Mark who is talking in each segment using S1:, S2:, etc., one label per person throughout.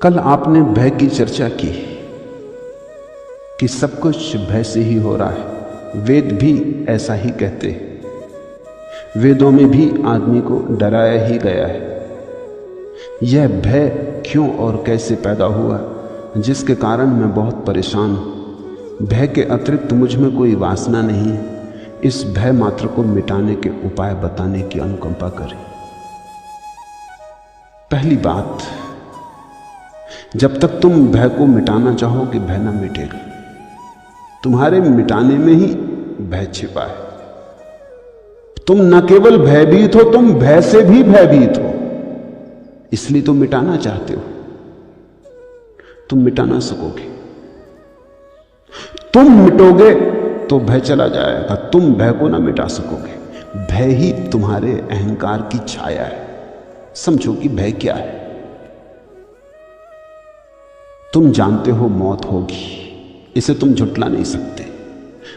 S1: कल आपने भय की चर्चा की कि सब कुछ भय से ही हो रहा है। वेद भी ऐसा ही कहते हैं। वेदों में भी आदमी को डराया ही गया है। यह भय क्यों और कैसे पैदा हुआ, जिसके कारण मैं बहुत परेशान हूं। भय के अतिरिक्त मुझ में कोई वासना नहीं है। इस भय मात्र को मिटाने के उपाय बताने की अनुकंपा करें। पहली बात, जब तक तुम भय को मिटाना चाहोगे भय ना मिटेगा। तुम्हारे मिटाने में ही भय छिपा है। तुम न केवल भयभीत हो, तुम भय से भी भयभीत हो, इसलिए तुम मिटाना चाहते हो। तुम मिटा ना सकोगे। तुम मिटोगे तो भय चला जाएगा। तुम भय को ना मिटा सकोगे। भय ही तुम्हारे अहंकार की छाया है। समझो कि भय क्या है। तुम जानते हो मौत होगी, इसे तुम झुटला नहीं सकते।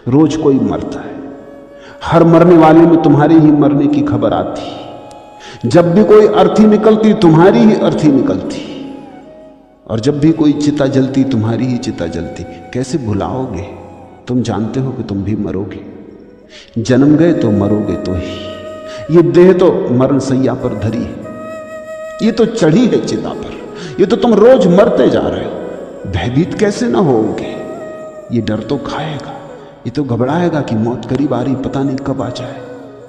S1: रोज कोई मरता है, हर मरने वाले में तुम्हारी ही मरने की खबर आती। जब भी कोई अर्थी निकलती तुम्हारी ही अर्थी निकलती, और जब भी कोई चिता जलती तुम्हारी ही चिता जलती। कैसे भुलाओगे? तुम जानते हो कि तुम भी मरोगे। जन्म गए तो मरोगे तो ही। ये देह तो मरण सैया पर धरी है, ये तो चढ़ी है चिता पर, ये तो तुम रोज मरते जा रहे हो। भयभीत कैसे ना होगे? ये डर तो खाएगा, ये तो घबराएगा कि मौत करीब आ रही, पता नहीं कब आ जाए,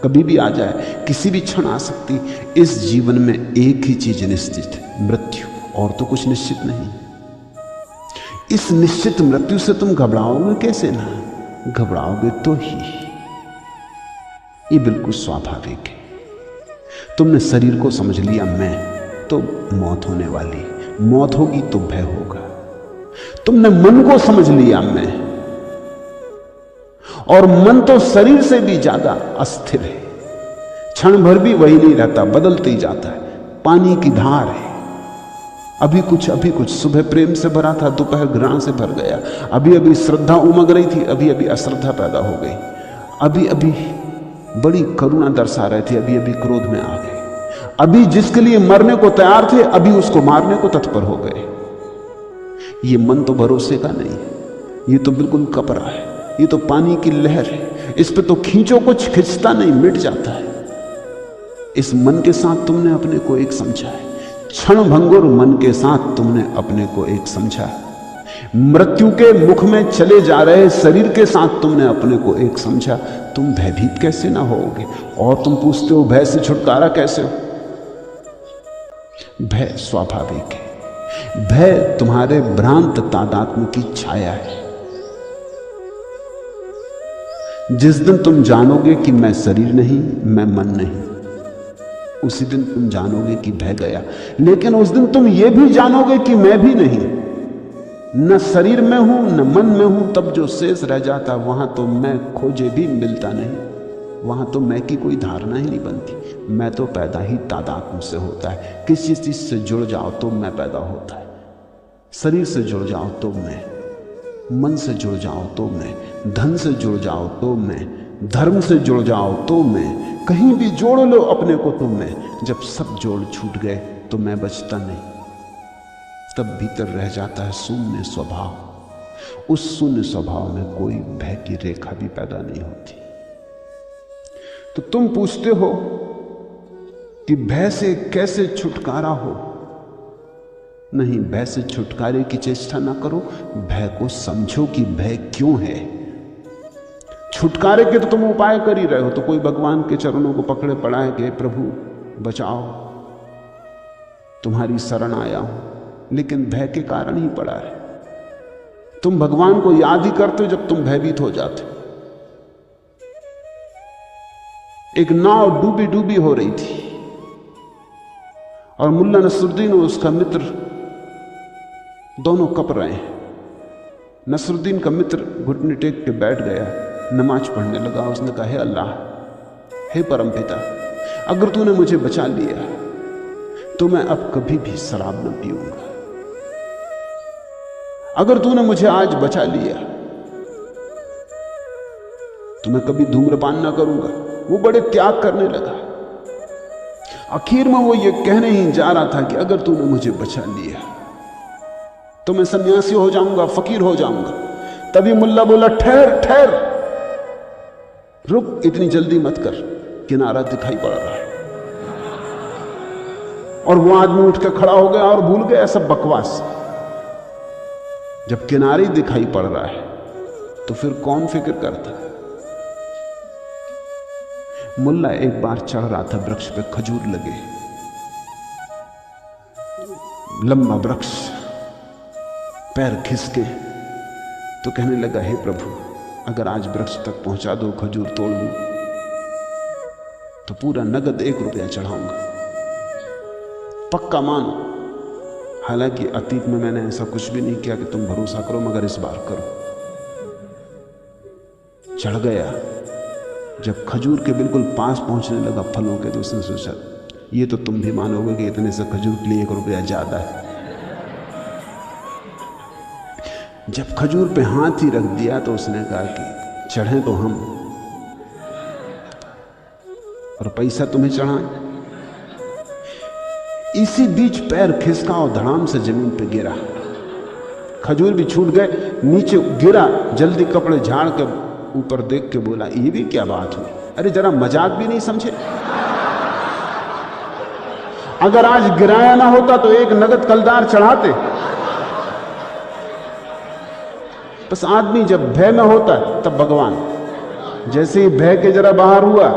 S1: कभी भी आ जाए, किसी भी क्षण आ सकती। इस जीवन में एक ही चीज निश्चित है, मृत्यु, और तो कुछ निश्चित नहीं। इस निश्चित मृत्यु से तुम घबराओगे कैसे ना? घबराओगे तो ही। ये बिल्कुल स्वाभाविक है। तुमने शरीर को समझ लिया, मैं तो मौत होने वाली, मौत होगी तो भय होगा। तुमने मन को समझ लिया, मैं, और मन तो शरीर से भी ज्यादा अस्थिर है। क्षण भर भी वही नहीं रहता, बदलते ही जाता है। पानी की धार है, अभी कुछ। सुबह प्रेम से भरा था, दोपहर घृणा से भर गया। अभी अभी श्रद्धा उमग रही थी, अभी अभी अश्रद्धा पैदा हो गई। अभी अभी बड़ी करुणा दर्शा रहे थे, अभी अभी क्रोध में आ गए। अभी जिसके लिए मरने को तैयार थे, अभी उसको मारने को तत्पर हो गए। ये मन तो भरोसे का नहीं है, ये तो बिल्कुल कपरा है, ये तो पानी की लहर है। इस पे तो खींचो कुछ खिंचता नहीं, मिट जाता है। इस मन के साथ तुमने अपने को एक समझा है। क्षण भंगुर मन के साथ तुमने अपने को एक समझा है। मृत्यु के मुख में चले जा रहे शरीर के साथ तुमने अपने को एक समझा। तुम भयभीत कैसे ना होगे? और तुम पूछते हो भय से छुटकारा कैसे हो? भय स्वाभाविक है। भय तुम्हारे भ्रांत तादात्म्य की छाया है। जिस दिन तुम जानोगे कि मैं शरीर नहीं, मैं मन नहीं, उसी दिन तुम जानोगे कि भय गया। लेकिन उस दिन तुम ये भी जानोगे कि मैं भी नहीं, न शरीर में हूं न मन में हूं। तब जो शेष रह जाता, वहां तो मैं खोजे भी मिलता नहीं, वहां तो मैं की कोई धारणा ही नहीं बनती। मैं तो पैदा ही तादात्म्य से होता है। किसी चीज से जुड़ जाओ तो मैं पैदा होता है। शरीर से जुड़ जाओ तो मैं, मन से जुड़ जाओ तो मैं, धन से जुड़ जाओ तो मैं, धर्म से जुड़ जाओ तो मैं, कहीं भी जोड़ लो अपने को तो मैं। जब सब जोड़ छूट गए तो मैं बचता नहीं। तब भीतर रह जाता है शून्य स्वभाव। उस शून्य स्वभाव में कोई भय की रेखा भी पैदा नहीं होती। तो तुम पूछते हो कि भय से कैसे छुटकारा हो? नहीं, भय से छुटकारे की चेष्टा ना करो, भय को समझो कि भय क्यों है। छुटकारे के तो तुम उपाय कर ही रहे हो। तो कोई भगवान के चरणों को पकड़े पड़ा है कि प्रभु बचाओ, तुम्हारी शरण आया हूं, लेकिन भय के कारण ही पड़ा है। तुम भगवान को याद ही करते हो जब तुम भयभीत हो जाते हो। एक नाव डूबी डूबी हो रही थी, और मुल्ला नसरुद्दीन और उसका मित्र दोनों कप रहे हैं। नसरुद्दीन का मित्र घुटने टेक के बैठ गया, नमाज पढ़ने लगा। उसने कहा, हे अल्लाह, हे परमपिता, अगर तूने मुझे बचा लिया तो मैं अब कभी भी शराब न पीऊंगा। अगर तूने मुझे आज बचा लिया तो मैं कभी धूम्रपान ना करूंगा। वो बड़े त्याग करने लगा। आखिर में वो ये कहने ही जा रहा था कि अगर तूने मुझे बचा लिया तो मैं सन्यासी हो जाऊंगा, फकीर हो जाऊंगा। तभी मुल्ला बोला, ठहर ठहर, रुक, इतनी जल्दी मत कर, किनारा दिखाई पड़ रहा है। और वो आदमी उठ के खड़ा हो गया और भूल गया सब बकवास। जब किनारे दिखाई पड़ रहा है तो फिर कौन फिक्र करता है। मुल्ला एक बार चढ़ रहा था वृक्ष पे, खजूर लगे, लंबा वृक्ष, पैर खिसके, तो कहने लगा, हे प्रभु, अगर आज वृक्ष तक पहुंचा दो, खजूर तोड़ दूं, तो पूरा नगद 1 रुपया चढ़ाऊंगा, पक्का मान। हालांकि अतीत में मैंने ऐसा कुछ भी नहीं किया कि तुम भरोसा करो, मगर इस बार करो। चढ़ गया। जब खजूर के बिल्कुल पास पहुंचने लगा फलों के, तो उसने सोचा, ये तो तुम भी मानोगे कि इतने से खजूर के लिए 1 रुपया ज्यादा है। जब खजूर पे हाथ ही रख दिया तो उसने कहा कि चढ़े तो हम और पैसा तुम्हें चढ़ाएं। इसी बीच पैर खिसका और धड़ाम से जमीन पे गिरा, खजूर भी छूट गए, नीचे गिरा, जल्दी कपड़े झाड़ के ऊपर देख के बोला, ये भी क्या बात हुई? अरे जरा मजाक भी नहीं समझे? अगर आज गिराया ना होता तो 1 नगद कलदार चढ़ाते। बस आदमी जब भय में होता है तब भगवान, जैसे ही भय के जरा बाहर हुआ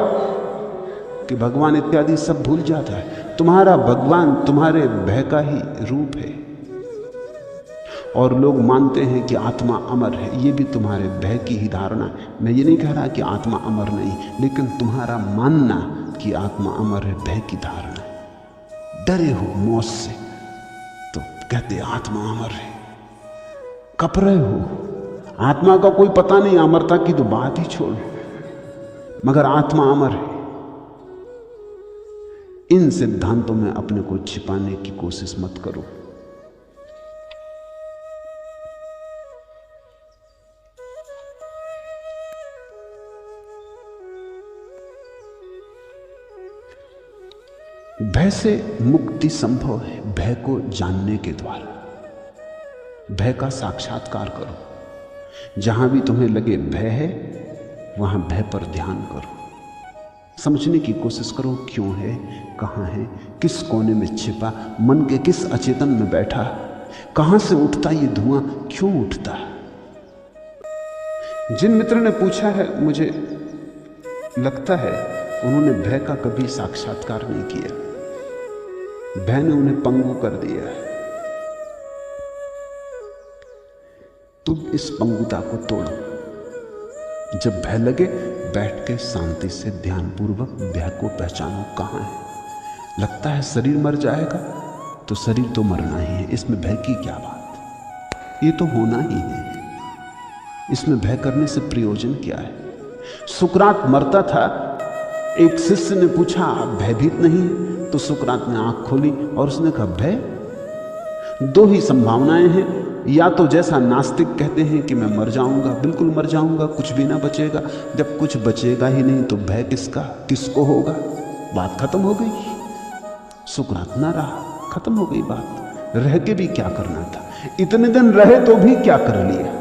S1: कि भगवान इत्यादि सब भूल जाता है। तुम्हारा भगवान तुम्हारे भय का ही रूप है। और लोग मानते हैं कि आत्मा अमर है, ये भी तुम्हारे भय की ही धारणा है। मैं ये नहीं कह रहा कि आत्मा अमर नहीं, लेकिन तुम्हारा मानना कि आत्मा अमर है भय की धारणा है। डरे हो मौत से तो कहते आत्मा अमर है, कप रहे हो। आत्मा का कोई पता नहीं, अमरता की तो बात ही छोड़, मगर आत्मा अमर है। इन सिद्धांतों में अपने को छिपाने की कोशिश मत करो। भय से मुक्ति संभव है भय को जानने के द्वारा। भय का साक्षात्कार करो। जहां भी तुम्हें लगे भय है, वहां भय पर ध्यान करो। समझने की कोशिश करो, क्यों है, कहां है, किस कोने में छिपा, मन के किस अचेतन में बैठा, कहां से उठता ये धुआं, क्यों उठता। जिन मित्र ने पूछा है, मुझे लगता है उन्होंने भय का कभी साक्षात्कार नहीं किया। भय ने उन्हें पंगु कर दिया है। तुम इस पंगुता को तोड़ो। जब भय लगे, बैठ के शांति से ध्यानपूर्वक भय को पहचानो, कहां है। लगता है शरीर मर जाएगा, तो शरीर तो मरना ही है, इसमें भय की क्या बात, ये तो होना ही है। इसमें भय करने से प्रयोजन क्या है। सुकरात मरता था, एक शिष्य ने पूछा, आप भयभीत नहीं है? तो सुकरात ने आंख खोली और उसने कहा, भय? 2 ही संभावनाएं हैं, या तो जैसा नास्तिक कहते हैं कि मैं मर जाऊंगा, बिल्कुल मर जाऊंगा, कुछ भी ना बचेगा। जब कुछ बचेगा ही नहीं तो भय किसका, किसको होगा। बात खत्म हो गई। सुकरात ना रहा, खत्म हो गई बात। रह के भी क्या करना था, इतने दिन रहे तो भी क्या कर लिया।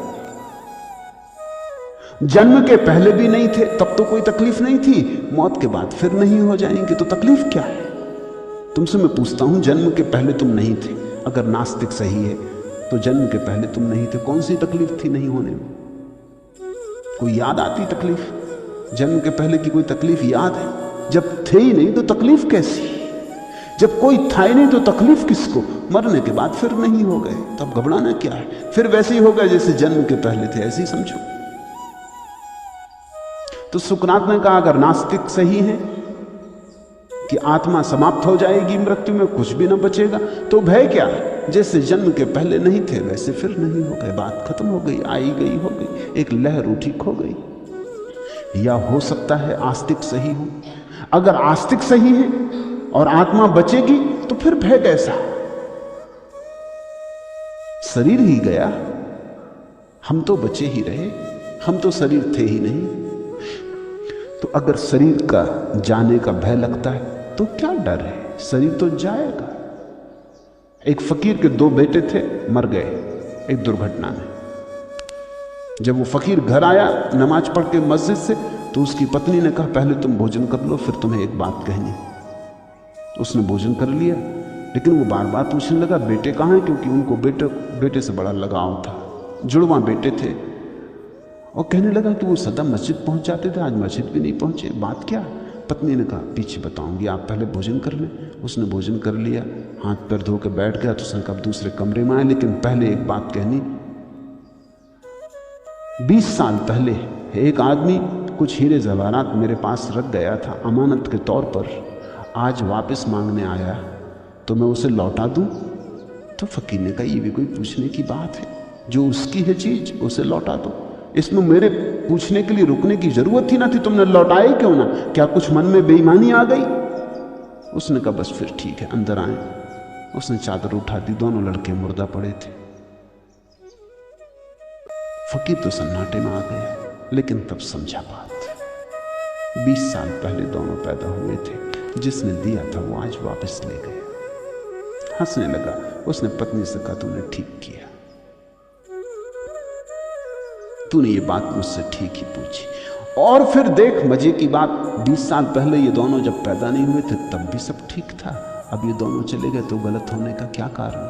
S1: जन्म के पहले भी नहीं थे तब तो कोई तकलीफ नहीं थी, मौत के बाद फिर नहीं हो जाएंगे तो तकलीफ क्या है। तुमसे मैं पूछता हूं, जन्म के पहले तुम नहीं थे, अगर नास्तिक सही है तो जन्म के पहले तुम नहीं थे, कौन सी तकलीफ थी नहीं होने में। कोई याद आती तकलीफ? जन्म के पहले की कोई तकलीफ याद है? जब थे ही नहीं तो तकलीफ कैसी। जब कोई था ही नहीं तो तकलीफ किसको। मरने के बाद फिर नहीं हो गए, तब घबराना क्या है। फिर वैसे ही हो गए जैसे जन्म के पहले थे, ऐसे ही समझो। तो सुकरात ने कहा, अगर नास्तिक सही है कि आत्मा समाप्त हो जाएगी मृत्यु में, कुछ भी ना बचेगा, तो भय क्या। जैसे जन्म के पहले नहीं थे वैसे फिर नहीं हो गए, बात खत्म हो गई, आई गई हो गई, एक लहर उठी खो गई। या हो सकता है आस्तिक सही हो। अगर आस्तिक सही है और आत्मा बचेगी तो फिर भय कैसा। शरीर ही गया, हम तो बचे ही रहे, हम तो शरीर थे ही नहीं। तो अगर शरीर का जाने का भय लगता है तो क्या डर है, शरीर तो जाएगा। एक फकीर के 2 बेटे थे, मर गए। एक दुर्घटना में। जब वो फकीर घर आया नमाज पढ़ के मस्जिद से, तो उसकी पत्नी ने कहा पहले तुम भोजन कर लो, फिर तुम्हें एक बात कहनी। उसने भोजन कर लिया, लेकिन वो बार बार पूछने लगा बेटे कहाँ हैं, क्योंकि उनको बेटे से बड़ा लगाव था, जुड़वा बेटे थे। और कहने लगा कि वो सदा मस्जिद पहुंच जाते थे, आज मस्जिद भी नहीं पहुंचे, बात क्या। पत्नी ने कहा पीछे बताऊंगी, आप पहले भोजन कर लें। उसने भोजन कर लिया, हाथ पैर धो के बैठ गया। तो उसने कहा दूसरे कमरे में आए, लेकिन पहले एक बात कहनी। 20 साल पहले एक आदमी कुछ हीरे जवाहरात मेरे पास रख गया था अमानत के तौर पर, आज वापस मांगने आया, तो मैं उसे लौटा दूं? तो फकीर ने कहा ये भी कोई पूछने की बात है, जो उसकी है चीज उसे लौटा दो, इसमें मेरे पूछने के लिए रुकने की जरूरत ही ना थी, तुमने लौटाए क्यों ना? क्या कुछ मन में बेईमानी आ गई? उसने कहा बस फिर ठीक है, अंदर आए। उसने चादर उठा दी, दोनों लड़के मुर्दा पड़े थे। फकीर तो सन्नाटे में आ गया, लेकिन तब समझा बात। 20 साल पहले दोनों पैदा हुए थे, जिसने दिया था वो आज वापस ले गया। हंसने लगा। उसने पत्नी से कहा तूने ठीक किया, तूने ये बात मुझसे ठीक ही पूछी। और फिर देख मजे की बात, 20 साल पहले ये दोनों जब पैदा नहीं हुए थे तब भी सब ठीक था, अब ये दोनों चले गए तो गलत होने का क्या कारण?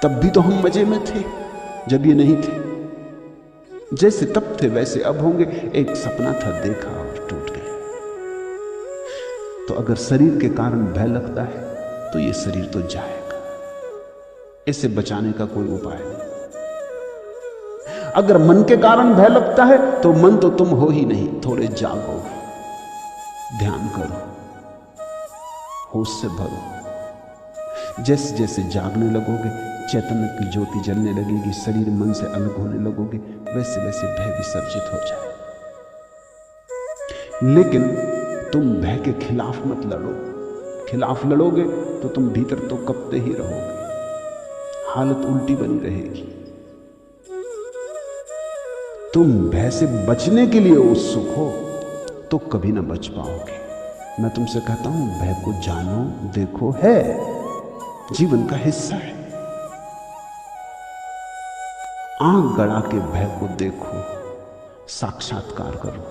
S1: तब भी तो हम मजे में थे जब ये नहीं थे, जैसे तब थे वैसे अब होंगे। एक सपना था, देखा और टूट गया। तो अगर शरीर के कारण भय लगता है तो ये शरीर तो जाएगा, इसे बचाने का कोई उपाय नहीं। अगर मन के कारण भय लगता है तो मन तो तुम हो ही नहीं, थोड़े जागो, ध्यान करो, होश से भरो। जैसे जैसे जागने लगोगे, चैतन्य की ज्योति जलने लगेगी, शरीर मन से अलग होने लगोगे, वैसे वैसे भय विसर्जित हो जाए। लेकिन तुम भय के खिलाफ मत लड़ो। खिलाफ लड़ोगे तो तुम भीतर तो कपते ही रहोगे, हालत उल्टी बनी रहेगी। तुम भय से बचने के लिए उत्सुक हो तो कभी ना बच पाओगे। मैं तुमसे कहता हूं भय को जानो, देखो, है जीवन का हिस्सा है। आंख गड़ा के भय को देखो, साक्षात्कार करो।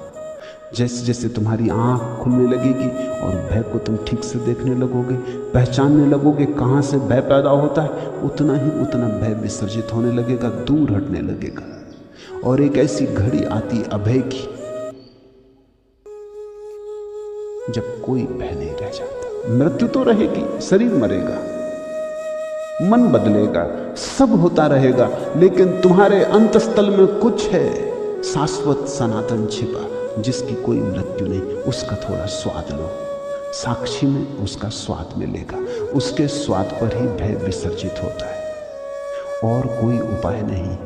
S1: जैसे जैसे तुम्हारी आंख खुलने लगेगी और भय को तुम ठीक से देखने लगोगे, पहचानने लगोगे कहां से भय पैदा होता है, उतना भय विसर्जित होने लगेगा, दूर हटने लगेगा। और एक ऐसी घड़ी आती अभय की जब कोई भय नहीं रह जाता। मृत्यु तो रहेगी, शरीर मरेगा, मन बदलेगा, सब होता रहेगा, लेकिन तुम्हारे अंतस्थल में कुछ है शाश्वत सनातन छिपा, जिसकी कोई मृत्यु नहीं। उसका थोड़ा स्वाद लो, साक्षी में उसका स्वाद मिलेगा। उसके स्वाद पर ही भय विसर्जित होता है, और कोई उपाय नहीं।